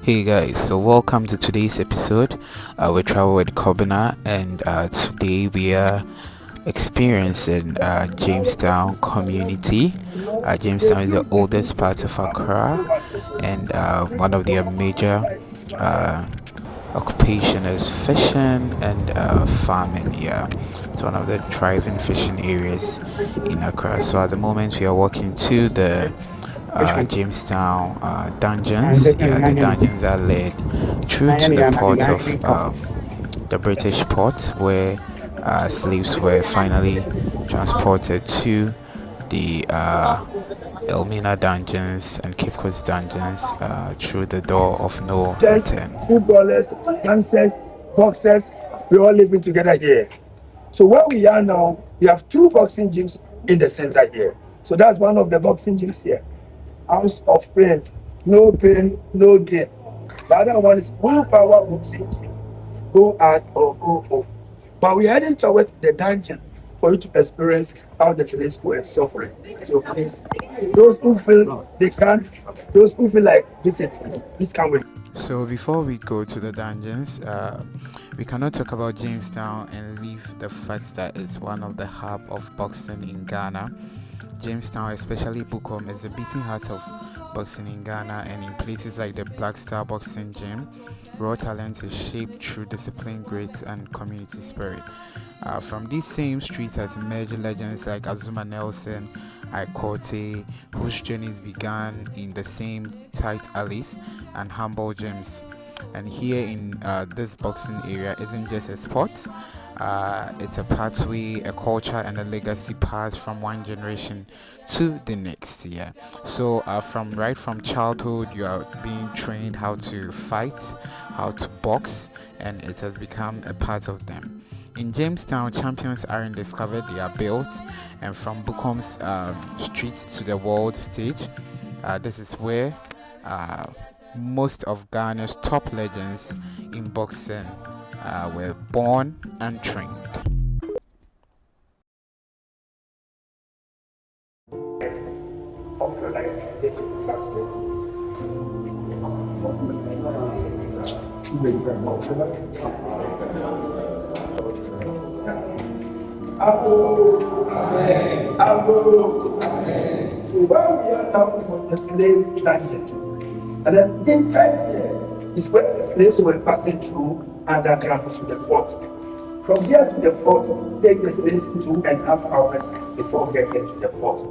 Hey guys, so welcome to today's episode. We travel with Kobina, and today we are experiencing Jamestown community. Jamestown is the oldest part of Accra, and one of their major uh, occupation is fishing and farming. Yeah, it's one of the thriving fishing areas in Accra. So at the moment, we are walking to the Jamestown dungeons. Yeah, the dungeons are led through to the port of the British port, where slaves were finally transported to the Elmina dungeons and Cape Coast dungeons through the door of no return. Footballers, dancers, boxers, we're all living together here. So where we are now, we have two boxing gyms in the center here. So that's one of the boxing gyms here. House of pain, no gain. The other one is willpower boxing gym. Go out or go home. But we're heading towards the dungeon for you to experience how the slaves were suffering. So please, those who feel they can't, those who feel like visit, please come with. So before we go to the dungeons, we cannot talk about Jamestown and leave the fact that it's one of the hub of boxing in Ghana. Jamestown, especially Bukom, is the beating heart of boxing in Ghana, and in places like the Black Star Boxing Gym, raw talent is shaped through discipline, grit, and community spirit. From these same streets has emerged legends like Azuma Nelson, Ikote, whose journeys began in the same tight alleys and humble gyms. And here in this boxing area isn't just a sport, it's a pathway, a culture, and a legacy passed from one generation to the next. Yeah. So from childhood, you are being trained how to fight, how to box, and it has become a part of them. In Jamestown, champions aren't discovered; they are built. And from Bukom's streets to the world stage, this is where most of Ghana's top legends in boxing were born and trained. So where we are now was the slave dungeon. And then inside here is where the slaves were passing through underground to the fort. From here to the fort, take the slaves 2.5 hours before getting to the fort.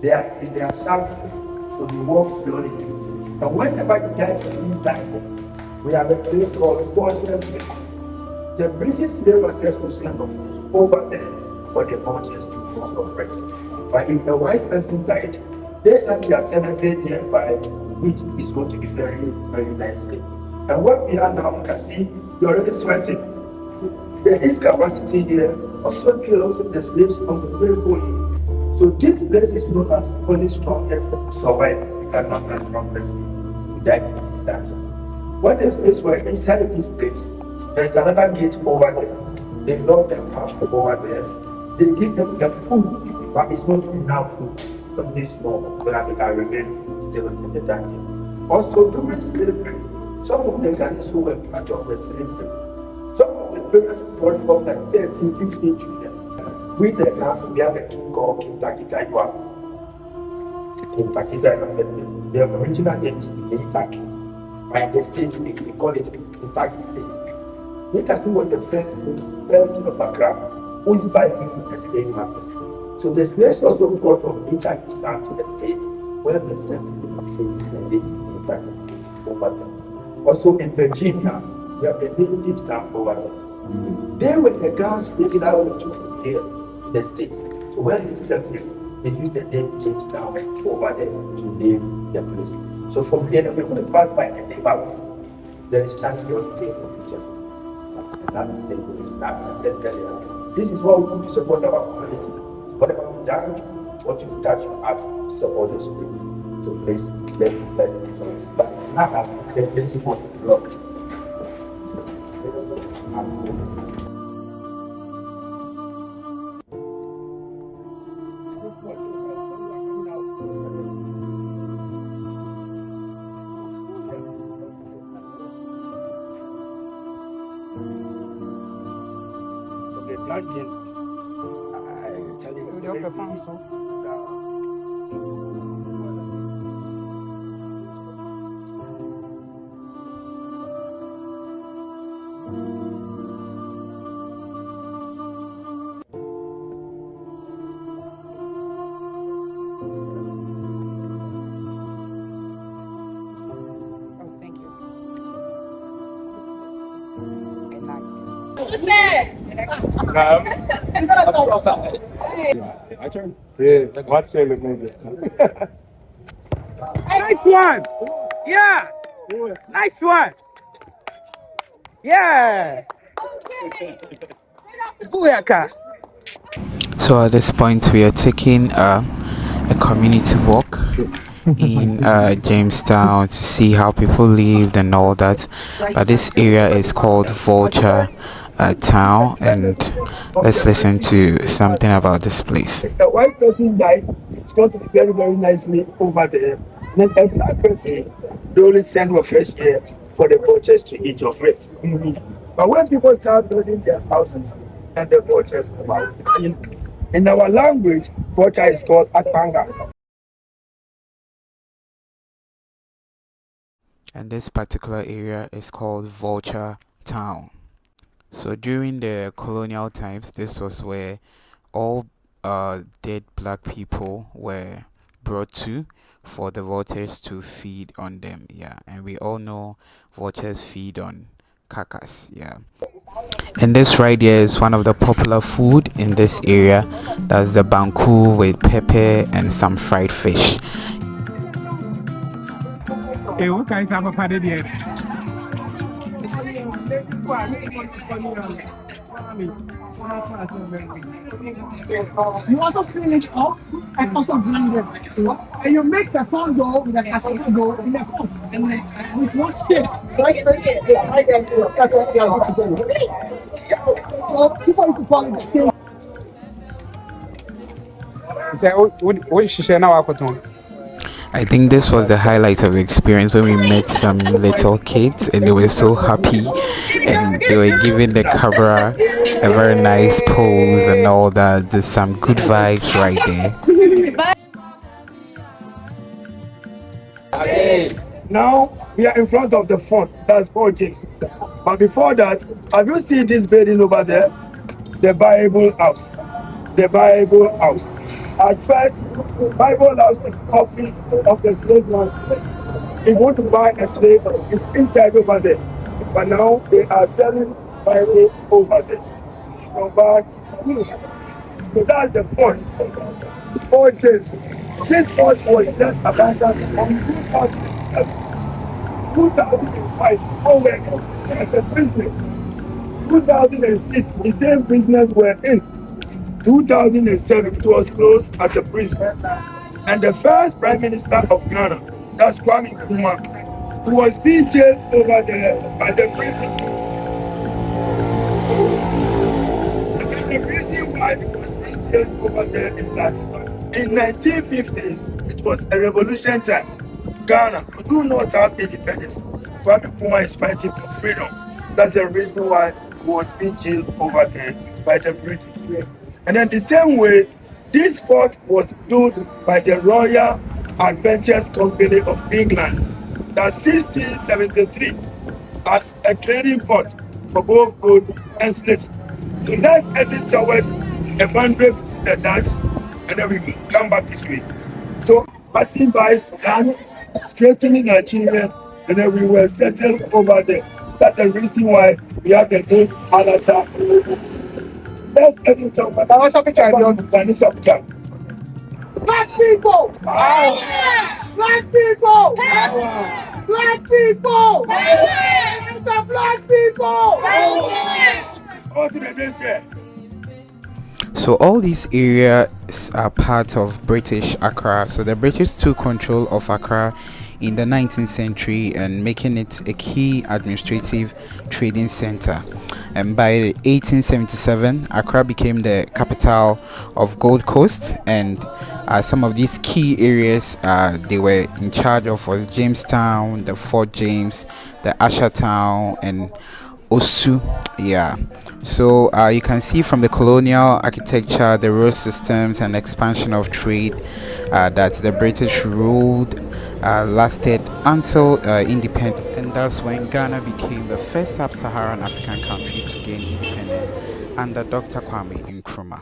They are sharpness, so you walk slowly. And whenever you get to this dungeon, we have a place called Vulture Town. The British slave access was sent of over there for the vultures to cross of it. But if the white person died, they are celebrated nearby, which is going to be very, very nicely. And what we are now, you can see, you're already sweating. The heat capacity here also kills the slaves on the way going. So this place is known as only strongest survive. You cannot have strongest to die in this dungeon. When the slaves were inside this place, there is another gate over there. They lock them up over there. They give them the food, but it's not enough food. Something small, so that they can remain still in the dungeon. Also, during slavery, some of the Ghanaians who were part of the slavery, some of the parents brought forth like 13, 15 children. With the house, we have a king called King Takitaiwa. King Takitaiwa, the original name is Itaki. By the state, we call it Itaki State. Itaki was the first king of Accra, who is by him the slave masters. So the slaves also brought from Itaki State to the state, where they sent the Itaki State over there. Also in Virginia, we have the native stamp over there. They were the guns taken out of the two from here to the states. So when they settled, they used the name Jamestown over there to name the place. So from here, we're going to pass by the neighborhood. There is champion table picture. That is the good. As I said earlier, this is what we do to support our community. Whatever we done, what you touch your heart to support the spirit. So please, let's let it. But now, the place is supposed to block. dungeon. I tell you, I turn. Yeah, watch Taylor movie. Nice one. Yeah. Nice one. Yeah. Booyaka. So at this point, we are taking a community walk in Jamestown to see how people lived and all that. But this area is called Vulture Town, and let's listen to something about this place. If a white person died, it's going to be very, very nicely over there. Then a black person, they only send for fresh air for the vultures to eat of it. But when people start building their houses and the vultures come out, in our language, vulture is called akpanga. And this particular area is called Vulture Town. So during the colonial times, this was where all dead black people were brought to for the vultures to feed on them. Yeah, and we all know vultures feed on carcass. Yeah, and this right here is one of the popular food in this area. That's the banku with pepper and some fried fish. Hey, what guys have a party there? You also clean it up and also blend it. And you mix the corn dough with the cassava dough in the pot. And then with one shake. So people used to call it the same. What is she saying now? I think this was the highlight of the experience when we met some little kids and they were so happy and they were giving the camera a very nice pose and all that. There's some good vibes right there. Now we are in front of the fort, that's Fort James. But before that, have you seen this building over there? The Bible House. The Bible House. At first, Bible House is office of the slave master. If you want to buy a slave, it's inside over there. But now they are selling Bible over there. From back. So that's the fort. Fort James. This fort was just abandoned on 2005. Oh, at the business. 2006, the same business we're in. 2007, it was closed as a prison. And the first Prime Minister of Ghana, that's Kwame Nkrumah, who was being jailed over there by the prison. The reason why he was being jailed over there is that in 1950s, it was a revolution time. Ghana could do not have independence. Kwame Nkrumah is fighting for freedom. That's the reason why he was being jailed over there by the British. And then the same way, this fort was built by the Royal Adventures Company of England, that's 1673, as a trading port for both gold and slaves. So that's heading towards a boundary between the Dutch, and then we come back this way. So passing by Sudan, straightening Nigeria, and then we were settled over there. That's the reason why we have the name Alata. That's heading towards Black people! Power! Black people! Power! Black people! Power! Mr. Black people! Power! So all these areas are part of British Accra. So the British took control of Accra in the 19th century and making it a key administrative trading center. And by 1877, Accra became the capital of Gold Coast, and some of these key areas they were in charge of was Jamestown, the Fort James, the Town, and Osu. Yeah. So you can see from the colonial architecture, the road systems, and expansion of trade that the British ruled lasted until independence, and that's when Ghana became the first sub-Saharan African country to gain independence under Dr. Kwame Nkrumah.